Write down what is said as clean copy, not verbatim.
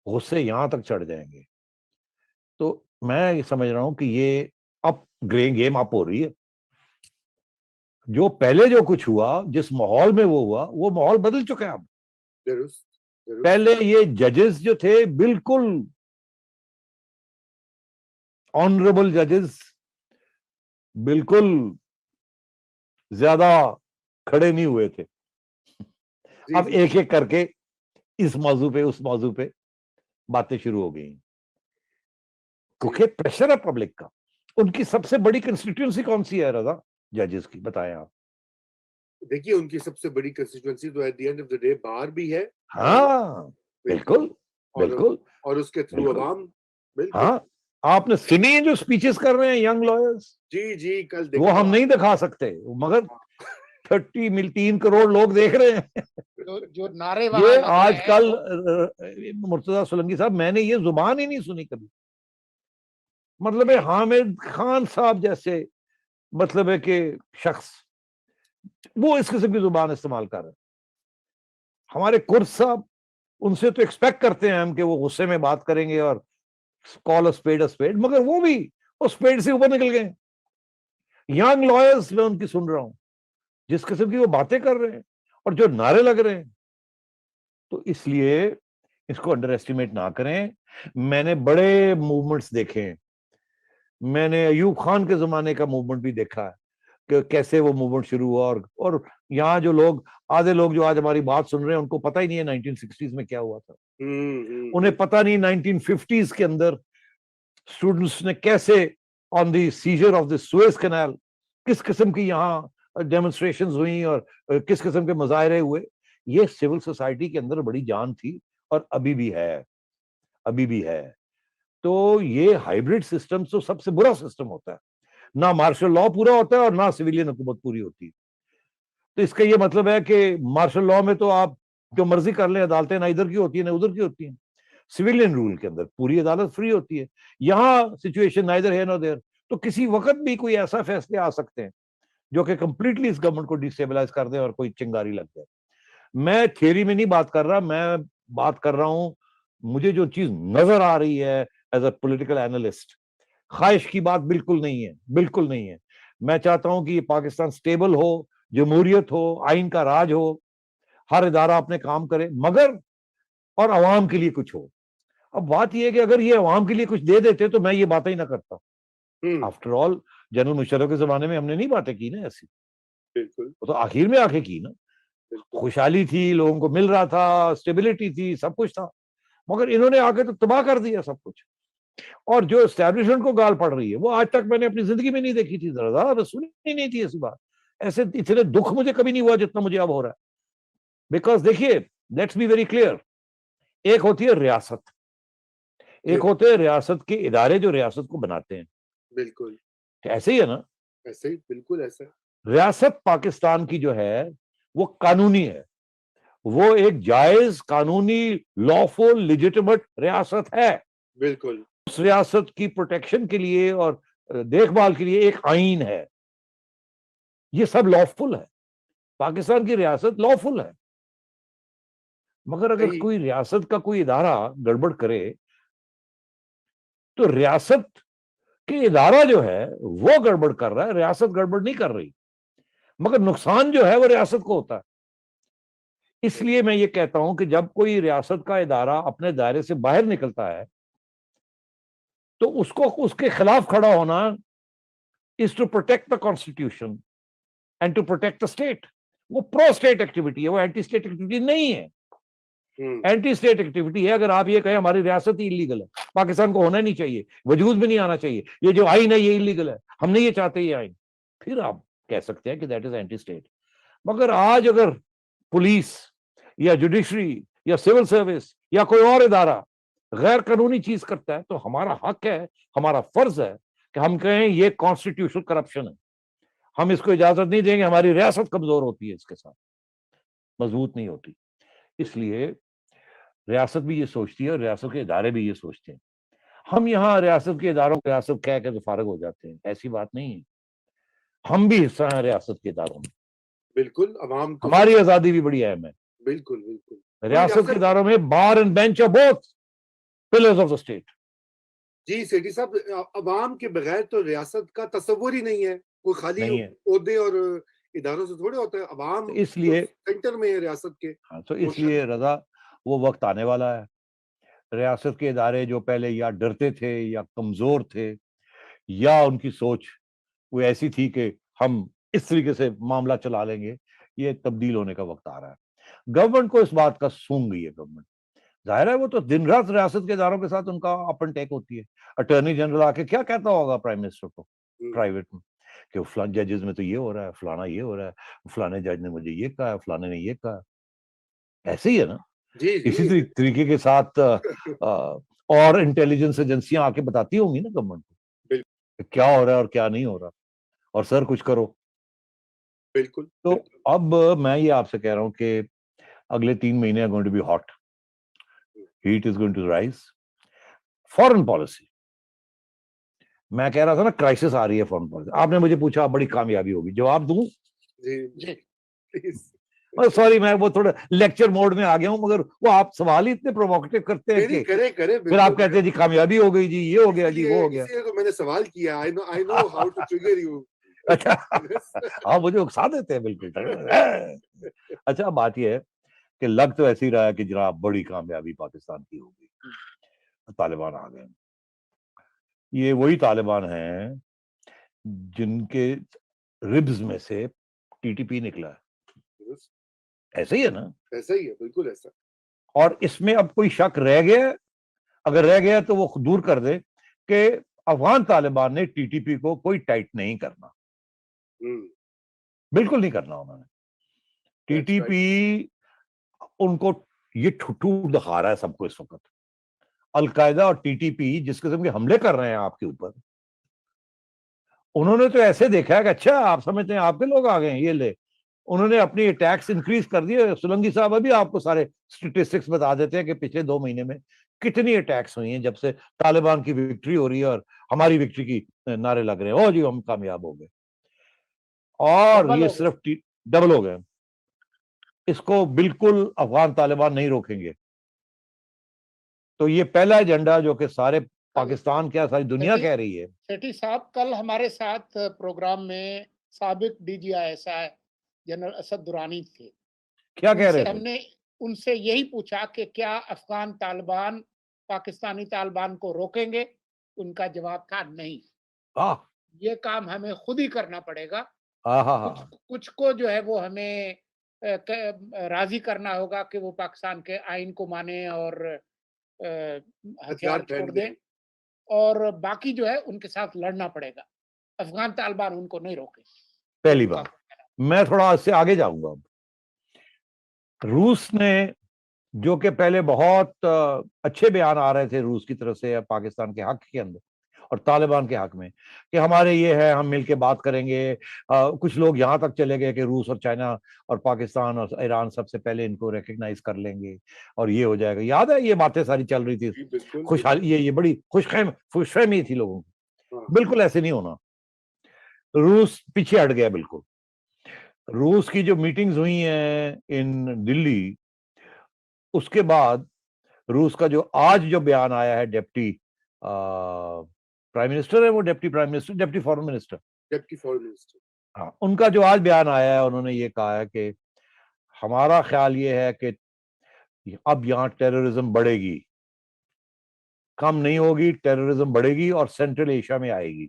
गुस्से यहां तक चढ़ जाएंगे। तो मैं ये समझ रहा हूं कि ये अब ग्रे गेम अप हो रही है। जो पहले जो कुछ हुआ, जिस माहौल में वो हुआ, वो माहौल बदल चुका है अब। जरूर जरूर। पहले ये जजेस जो थे बिल्कुल ऑनरेबल जजेस, बिल्कुल ज्यादा खड़े नहीं हुए थे। जी अब जी। एक एक करके इस मौजू पे उस मौजू पे बातें शुरू हो गई, क्योंकि प्रेशर है पब्लिक का। उनकी सबसे बड़ी कंस्टिट्यूंसी कौन सी है रजा, जजेस की, बताएं आप। देखिए, उनकी सबसे बड़ी कंस्टिट्यूएंसी तो at the end of the day bar भी है। और हाँ, बिल्कुल। बिल्कुल और बिल्कुल और उसके थ्रू बिल्कुल। अवाम। बिल्कुल। हाँ, आपने सुनी है जो स्पीचेस कर रहे हैं यंग लॉयर्स? जी जी, कल वो देखा। हम नहीं दिखा सकते, मगर 3 करोड़ लोग देख रहे हैं। जो नारे वहां ये लग रहे हैं आजकल मुर्तजा सोलंकी साहब, मैंने ये जुबान ही नहीं सुनी कभी। मतलब है हामिद खान साहब जैसे, मतलब है कि शख्स, वो इस किस्म की जुबान इस्तेमाल कर रहे हैं। हमारे कुर्स साहब, उनसे तो एक्सपेक्ट करते हैं हम कि वो गुस्से में बात करेंगे और कॉल अ स्पेड, मगर वो भी उस स्पेड से ऊपर निकल गए। यंग लॉयर्स मैं उनकी सुन रहा हूं, जिस किस्म की वो बातें कर रहे हैं और जो नारे लग रहे हैं। तो इसलिए इसको अंडर एस्टिमेट ना करें। मैंने बड़े मूवमेंट्स देखे हैं। मैंने अयूब खान के जमाने का मूवमेंट भी देखा है कि कैसे वो मूवमेंट शुरू हुआ। और यहाँ जो लोग, आधे लोग जो आज हमारी बात सुन रहे हैं, उनको पता ही नहीं है 1960s में क्या हुआ था। उन्हें पता नहीं 1950s के अंदर स्टूडेंट्स ने कैसे on the seizure of the Suez canal किस किस्म की यहाँ डेमोन्स्ट्रेशंस हुई और किस किस्म के मुजाहरे हुए। ये सिविल सोसाइटी के अंदर बड़ी जान थी और अभी भी है, अभी भी है। तो ये हाइब्रिड सिस्टम तो सबसे बुरा सिस्टम होता है। ना मार्शल लॉ पूरा होता है और ना सिविलियन हुकूमत पूरी होती है। तो इसका ये मतलब है कि मार्शल लॉ में तो आप जो मर्जी कर लें, अदालतें ना इधर की होती है ना उधर की होती हैं। सिविलियन रूल के अंदर पूरी अदालत फ्री होती है। यहां सिचुएशन नाइदर है ना देयर। तो किसी वक्त भी कोई ऐसा फैसले आ सकते हैं जो कि कंप्लीटली इस गवर्नमेंट को डिस्टेबलाइज कर दे और कोई चिंगारी लग जाए। मैं थियरी में नहीं बात कर रहा, मैं बात कर रहा हूं मुझे जो चीज नजर आ रही है एज अ पॉलिटिकल एनालिस्ट। ख्वाहिश की बात बिल्कुल नहीं है, बिल्कुल नहीं है। मैं चाहता हूं कि ये पाकिस्तान स्टेबल हो, जमहूरियत हो, आइन का राज हो, हर इदारा अपने काम करे, मगर और अवाम के लिए कुछ हो। अब बात यह है कि अगर ये अवाम के लिए कुछ दे देते तो मैं ये बातें ही ना करता। आफ्टर ऑल जनरल मुशर्रफ के जमाने में हमने नहीं बातें की ना ऐसी। बिल्कुल। वो तो आखिर में आके की ना। खुशहाली थी, लोगों को मिल रहा था, स्टेबिलिटी थी, सब कुछ था। मगर इन्होंने आके तो तबाह कर दिया सब कुछ। और जो एस्टेब्लिशमेंट को गाल पड़ रही है वो आज तक मैंने अपनी जिंदगी में नहीं देखी थी। जरा सुनी ही नहीं थी ऐसी बात। ऐसे इतने दुख मुझे कभी नहीं हुआ जितना मुझे अब हो रहा है। बिकॉज देखिए, लेट्स बी वेरी क्लियर, एक होती है रियासत, एक होते हैं रियासत के इदारे जो रियासत को बनाते हैं। बिल्कुल ऐसे ही है ना? ऐसे ही, बिल्कुल ऐसा। रियासत पाकिस्तान की जो है वो कानूनी है, वो एक जायज कानूनी लॉफुल लिजिटिमेट रियासत है। बिल्कुल। उस रियासत की प्रोटेक्शन के लिए और देखभाल के लिए एक आइन है। ये सब लॉफुल है, पाकिस्तान की रियासत लॉफुल है। मगर अगर कोई रियासत का कोई इदारा गड़बड़ करे तो रियासत के इदारा जो है वो गड़बड़ कर रहा है, रियासत गड़बड़ नहीं कर रही। मगर नुकसान जो है वो रियासत को होता है। इसलिए मैं ये कहता हूं कि जब कोई रियासत का इदारा अपने दायरे से बाहर निकलता है तो उसको उसके खिलाफ खड़ा होना is to protect the constitution and to protect the state. वो प्रो स्टेट एक्टिविटी है, वो एंटी स्टेट एक्टिविटी नहीं है। एंटी स्टेट एक्टिविटी है अगर आप ये कहें हमारी रियासत ही इलीगल है, पाकिस्तान को होना नहीं चाहिए, वजूद में नहीं आना चाहिए, ये जो आइन है ये इलीगल है, हम नहीं ये चाहते ये आइन, फिर आप कह सकते हैं कि दैट इज एंटी स्टेट। मगर आज अगर पुलिस या जुडिशरी या सिविल सर्विस या कोई और इदारा गैर कानूनी चीज करता है तो हमारा हक है, हमारा फर्ज है कि हम कहें ये कॉन्स्टिट्यूशनल करप्शन है, हम इसको इजाजत नहीं देंगे। हमारी रियासत कमजोर होती है, इसके साथ मजबूत नहीं होती। इसलिए रियासत भी ये सोचती है और रियासत के इदारे भी ये सोचते हैं। हम यहाँ रियासत के इदारों को रियासत कह के तो फारग हो जाते हैं, ऐसी बात नहीं है। हम भी हिस्सा हैं रियासत के इदारों में। बिल्कुल। अवाम को हमारी आजादी भी बड़ी अहम है। बिल्कुल बिल्कुल। रियासत के इदारों में bar and bench of both, pillars of the state. जी सेठी साहब, अवाम के बगैर तो रियासत का तस्वुर ही नहीं है, कोई खाली नहीं है। ओहदे और इदारों से थोड़े होता है, अवाम तो तो इसलिए सेंटर में है रियासत के। हाँ, तो वो इसलिए रजा वो वक्त आने वाला है। रियासत के इदारे जो पहले या डरते थे या कमजोर थे या उनकी सोच वो ऐसी थी कि हम इस तरीके से मामला चला लेंगे, ये तब्दील होने का वक्त आ रहा है। गवर्नमेंट को इस बात का सूंघ गई है गवर्नमेंट। जाहिर है वो तो दिन रात रियासत के इदारों के साथ उनका अपन टेक होती है। अटॉर्नी जनरल आके क्या कहता होगा प्राइम मिनिस्टर को प्राइवेट में कि फलान जजेस में तो ये हो रहा है, फलाना ये हो रहा है, फलाने जज ने मुझे ये कहा, फलाने ने ये कहा। ऐसे ही है ना। जी इसी जी तरीके के साथ और इंटेलिजेंस एजेंसियां आके बताती होंगी ना गवर्नमेंट को बिल्कुल कि क्या हो रहा है और क्या नहीं हो रहा, और सर कुछ करो। बिल्कुल तो बिल्कुल। अब मैं ये आपसे कह रहा हूं कि अगले 3 महीने are going to be hot, heat is going to rise. Foreign policy, मैं कह रहा था ना क्राइसिस आ रही है फॉरेन पॉलिसी। आपने मुझे पूछा बड़ी कामयाबी होगी, जवाब दूं? जी जी प्लीज। सॉरी मैं वो थोड़ा लेक्चर मोड में आ गया हूं, मगर वो आप सवाल ही इतने प्रोवोकेटिव करते हैं नहीं नहीं, कि करे करे फिर आप बिल्कुल। कहते हैं जी कामयाबी हो गई, जी ये हो गया, जी वो हो गया। इसीलिए तो मैंने सवाल किया, I know how to trigger you. अच्छा हाँ, मुझे उकसा देते हैं बिल्कुल। अच्छा बात यह है कि लग तो ऐसी रहा है कि जनाब बड़ी कामयाबी पाकिस्तान की होगी, तालिबान आ गए। ये वही तालिबान हैं जिनके रिब्स में से टीटीपी निकला है। ऐसे ही है ना। ऐसा ही है, बिल्कुल ऐसा। और इसमें अब कोई शक रह गया? अगर रह गया तो वो दूर कर दे कि अफगान तालिबान ने टीटीपी को कोई टाइट नहीं करना, हम्म, बिल्कुल नहीं करना उन्होंने। that's right. टीटीपी उनको ये ठुठू दिखा रहा है सबको इस वक्त। अलकायदा और टीटीपी जिस किस्म के हमले कर रहे हैं आपके ऊपर, उन्होंने तो ऐसे देखा है कि अच्छा आप समझते हैं आपके लोग आ गए हैं, ये ले। उन्होंने अपनी अटैक्स इंक्रीज कर दिए। सोलंकी साहब अभी आपको सारे स्टेटिस्टिक्स बता देते हैं कि पिछले 2 महीने में कितनी अटैक्स हुई हैं जब से तालिबान की विक्ट्री हो रही है और हमारी विक्ट्री की नारे लग रहे हैं, ओ जी हम कामयाब हो गए। और डबल ये हो गए। सिर्फ डबल हो गए। इसको बिल्कुल अफगान तालिबान नहीं रोकेंगे। तो ये पहला एजेंडा जो कि सारे पाकिस्तान क्या सारी दुनिया कह रही है। सेठी साहब कल हमारे साथ प्रोग्राम में साबिक DGISI जनरल असद दुरानी थे। क्या कह उनसे रहे थे? हमने उनसे यही पूछा कि क्या अफगान तालिबान पाकिस्तानी तालिबान को रोकेंगे? उनका जवाब था नहीं, हाँ ये काम हमें खुद ही करना पड़ेगा। हाँ हाँ कुछ हाँ। कुछ को जो है वो हमें राजी करना होगा कि वो पाकिस्तान के आइन को माने और हथियार छोड़ दें, और बाकी जो है उनके साथ लड़ना पड़ेगा। अफगान तालिबान उनको नहीं रोके। पहली बात, मैं थोड़ा इससे आगे जाऊंगा। अब रूस ने, जो कि पहले बहुत अच्छे बयान आ रहे थे रूस की तरफ से पाकिस्तान के हक के अंदर और तालिबान के हक में कि हमारे ये है, हम मिलके बात करेंगे। कुछ लोग यहां तक चले गए कि रूस और चाइना और पाकिस्तान और ईरान सबसे पहले इनको रिकग्नाइज कर लेंगे और ये हो जाएगा। याद है ये बातें सारी चल रही थी, खुशहाली, ये बड़ी खुशफहमी थी लोगों की। बिल्कुल ऐसे नहीं होना। रूस पीछे हट गया बिल्कुल। रूस की जो मीटिंग्स हुई हैं इन दिल्ली, उसके बाद रूस का जो आज जो बयान आया है, डेप्टी प्राइम मिनिस्टर है वो, deputy prime minister, deputy foreign minister, हाँ, उनका जो आज बयान आया है, उन्होंने ये कहा है कि हमारा ख्याल ये है कि अब यहाँ टेररिज्म बढ़ेगी, कम नहीं होगी, टेररिज्म बढ़ेगी और सेंट्रल एशिया में आएगी।